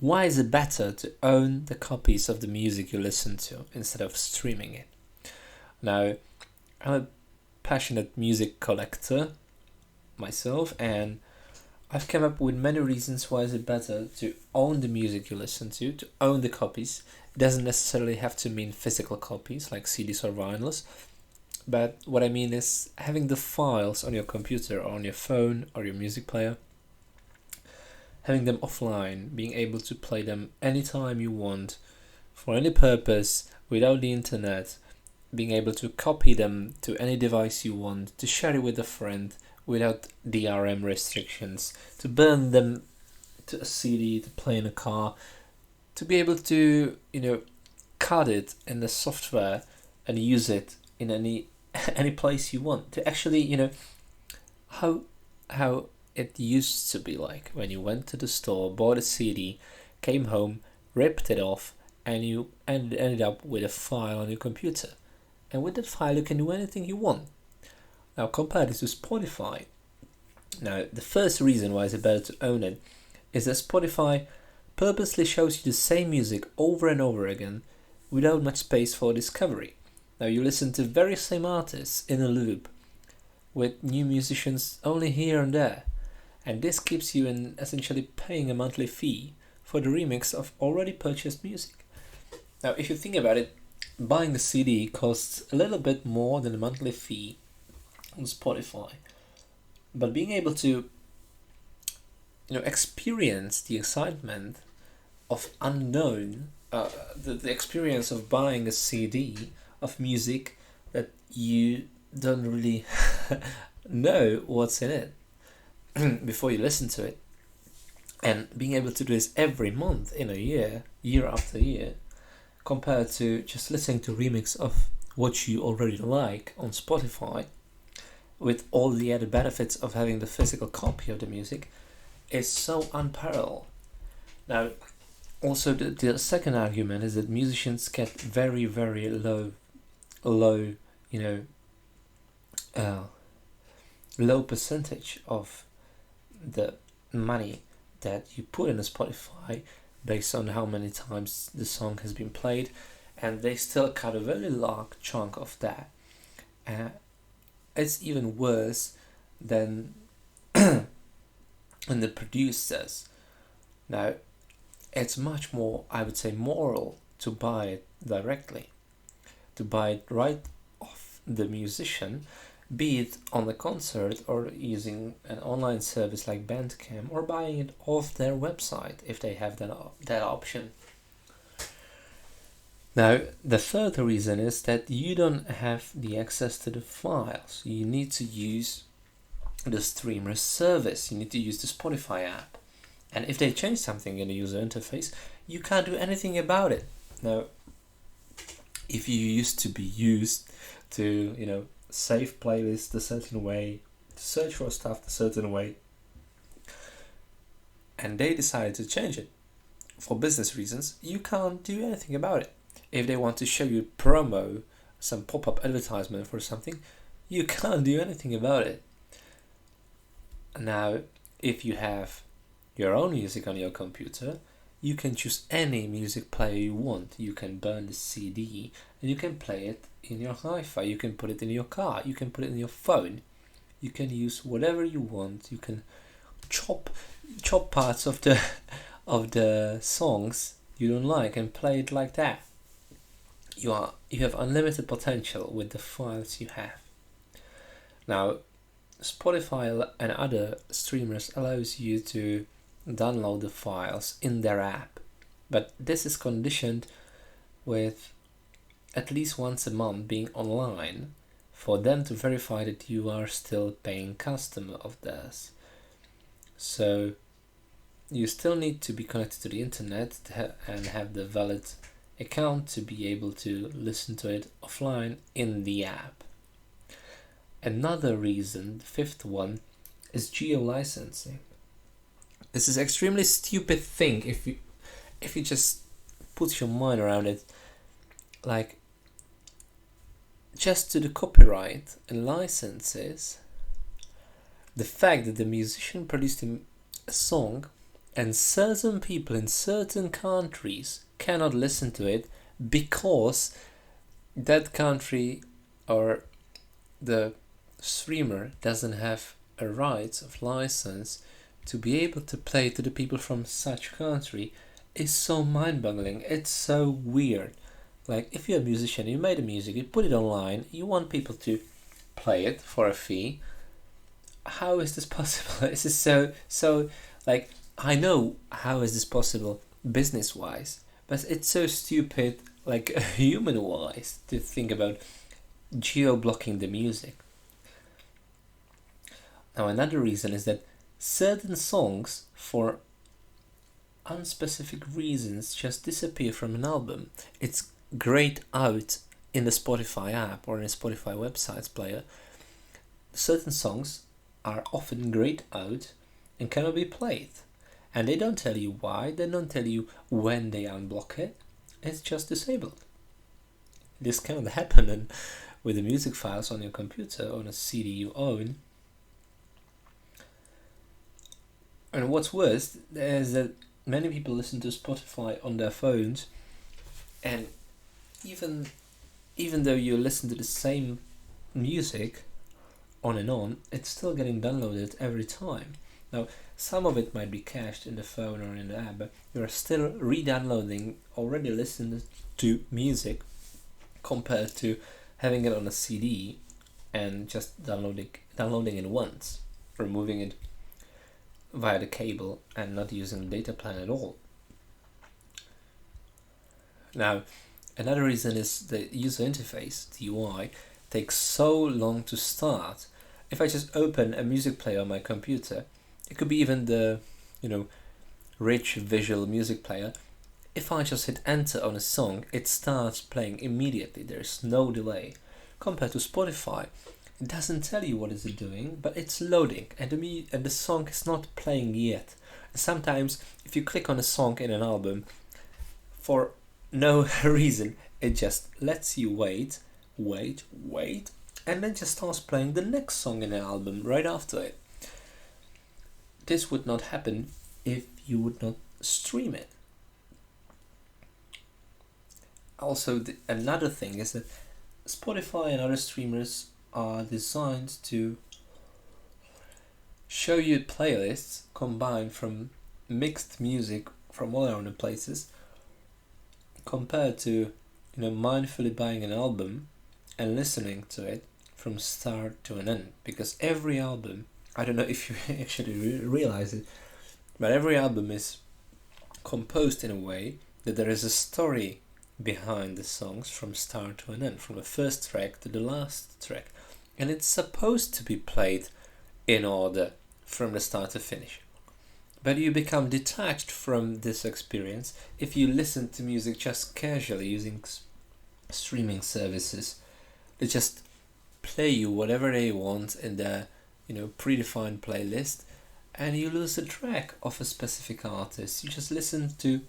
Why is it better to own the copies of the music you listen to instead of streaming it? Now, I'm a passionate music collector myself, and I've come up with many reasons why is it better to own the music you listen to own the copies. It doesn't necessarily have to mean physical copies like CDs or vinyls, but what I mean is having the files on your computer or on your phone or your music player, having them offline, being able to play them anytime you want, for any purpose, without the internet, being able to copy them to any device you want, to share it with a friend without DRM restrictions, to burn them to a CD, to play in a car, to be able to, cut it in the software and use it in any place you want. To actually, how it used to be like when you went to the store, bought a CD, came home, ripped it off, and you ended up with a file on your computer. And with that file, you can do anything you want. Now, compare this to Spotify. Now, the first reason why it's better to own it is that Spotify purposely shows you the same music over and over again without much space for discovery. Now, you listen to very same artists in a loop with new musicians only here and there. And this keeps you in essentially paying a monthly fee for the remix of already purchased music. Now, if you think about it, buying the CD costs a little bit more than a monthly fee on Spotify. But being able to, experience the excitement of unknown, the experience of buying a CD of music that you don't really know what's in it before you listen to it, and being able to do this every month in a year after year, compared to just listening to remix of what you already like on Spotify, with all the added benefits of having the physical copy of the music, is so unparalleled. Now, also the second argument is that musicians get very, very low percentage of the money that you put in a Spotify based on how many times the song has been played, and they still cut a very large chunk of that. It's even worse than the producers. Now, it's much more, I would say, moral to buy it directly, to buy it right off the musician, be it on the concert or using an online service like Bandcamp, or buying it off their website if they have that option. Now, the third reason is that you don't have the access to the files. You need to use the streamer service. You need to use the Spotify app. And if they change something in the user interface, you can't do anything about it. Now, if you used to be used to, save playlists a certain way, to search for stuff a certain way, and they decided to change it for business reasons, you can't do anything about it. If they want to show you promo, some pop-up advertisement for something, you can't do anything about it. Now, if you have your own music on your computer, you can choose any music player you want. You can burn the CD and you can play it in your hi-fi. You can put it in your car. You can put it in your phone. You can use whatever you want. You can chop parts of the songs you don't like and play it like that. You have unlimited potential with the files you have. Now, Spotify and other streamers allows you to download the files in their app, but this is conditioned with at least once a month being online for them to verify that you are still a paying customer of theirs. So you still need to be connected to the internet and have the valid account to be able to listen to it offline in the app. Another reason, the fifth one, is geo-licensing. This is extremely stupid thing if you just put your mind around it. Like, just to the copyright and licenses, the fact that the musician produced a song And certain people in certain countries cannot listen to it because that country or the streamer doesn't have a right of license to be able to play to the people from such country. Is so mind-boggling. It's so weird. Like, if you're a musician, you made a music, you put it online, you want people to play it for a fee. How is this possible? This is so like, I know how is this possible business wise, but it's so stupid, like human wise, to think about geo blocking the music. Now, another reason is that certain songs, for unspecific reasons, just disappear from an album. It's grayed out in the Spotify app or in a Spotify website's player. Certain songs are often grayed out and cannot be played. And they don't tell you why, they don't tell you when they unblock it. It's just disabled. This cannot happen with the music files on your computer, on a CD you own. And what's worse is that many people listen to Spotify on their phones, and even though you listen to the same music on and on, it's still getting downloaded every time. Now, some of it might be cached in the phone or in the app, but you're still re-downloading already listened to music compared to having it on a CD and just downloading it once, removing it via the cable and not using the data plan at all. Now, another reason is the user interface, the UI, takes so long to start. If I just open a music player on my computer, it could be even the, rich visual music player. If I just hit enter on a song, it starts playing immediately. There's no delay. Compared to Spotify, it doesn't tell you what is it doing, but it's loading, and the song is not playing yet. Sometimes, if you click on a song in an album, for no reason, it just lets you wait, and then just starts playing the next song in the album right after it. This would not happen if you would not stream it. Also, another thing is that Spotify and other streamers are designed to show you playlists combined from mixed music from all around the places, compared to mindfully buying an album and listening to it from start to an end. Because every album, I don't know if you actually realize it, but every album is composed in a way that there is a story behind the songs from start to an end, from the first track to the last track. And it's supposed to be played in order from the start to finish. But you become detached from this experience if you listen to music just casually using streaming services. They just play you whatever they want in their predefined playlist, and you lose the track of a specific artist. You just listen to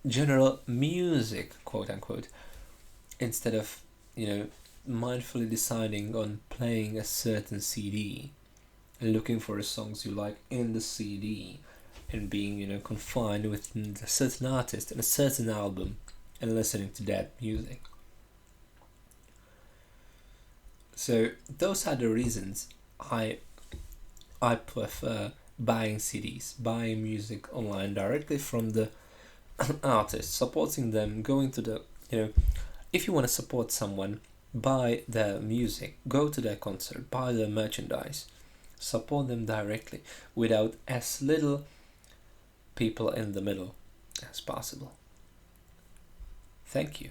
general music, quote unquote, instead of mindfully deciding on playing a certain CD and looking for the songs you like in the CD, and being confined with a certain artist and a certain album and listening to that music. So those are the reasons I prefer buying CDs, buying music online directly from the artists, supporting them, going to the if you want to support someone, buy their music, go to their concert, buy their merchandise, support them directly without as little people in the middle as possible. Thank you.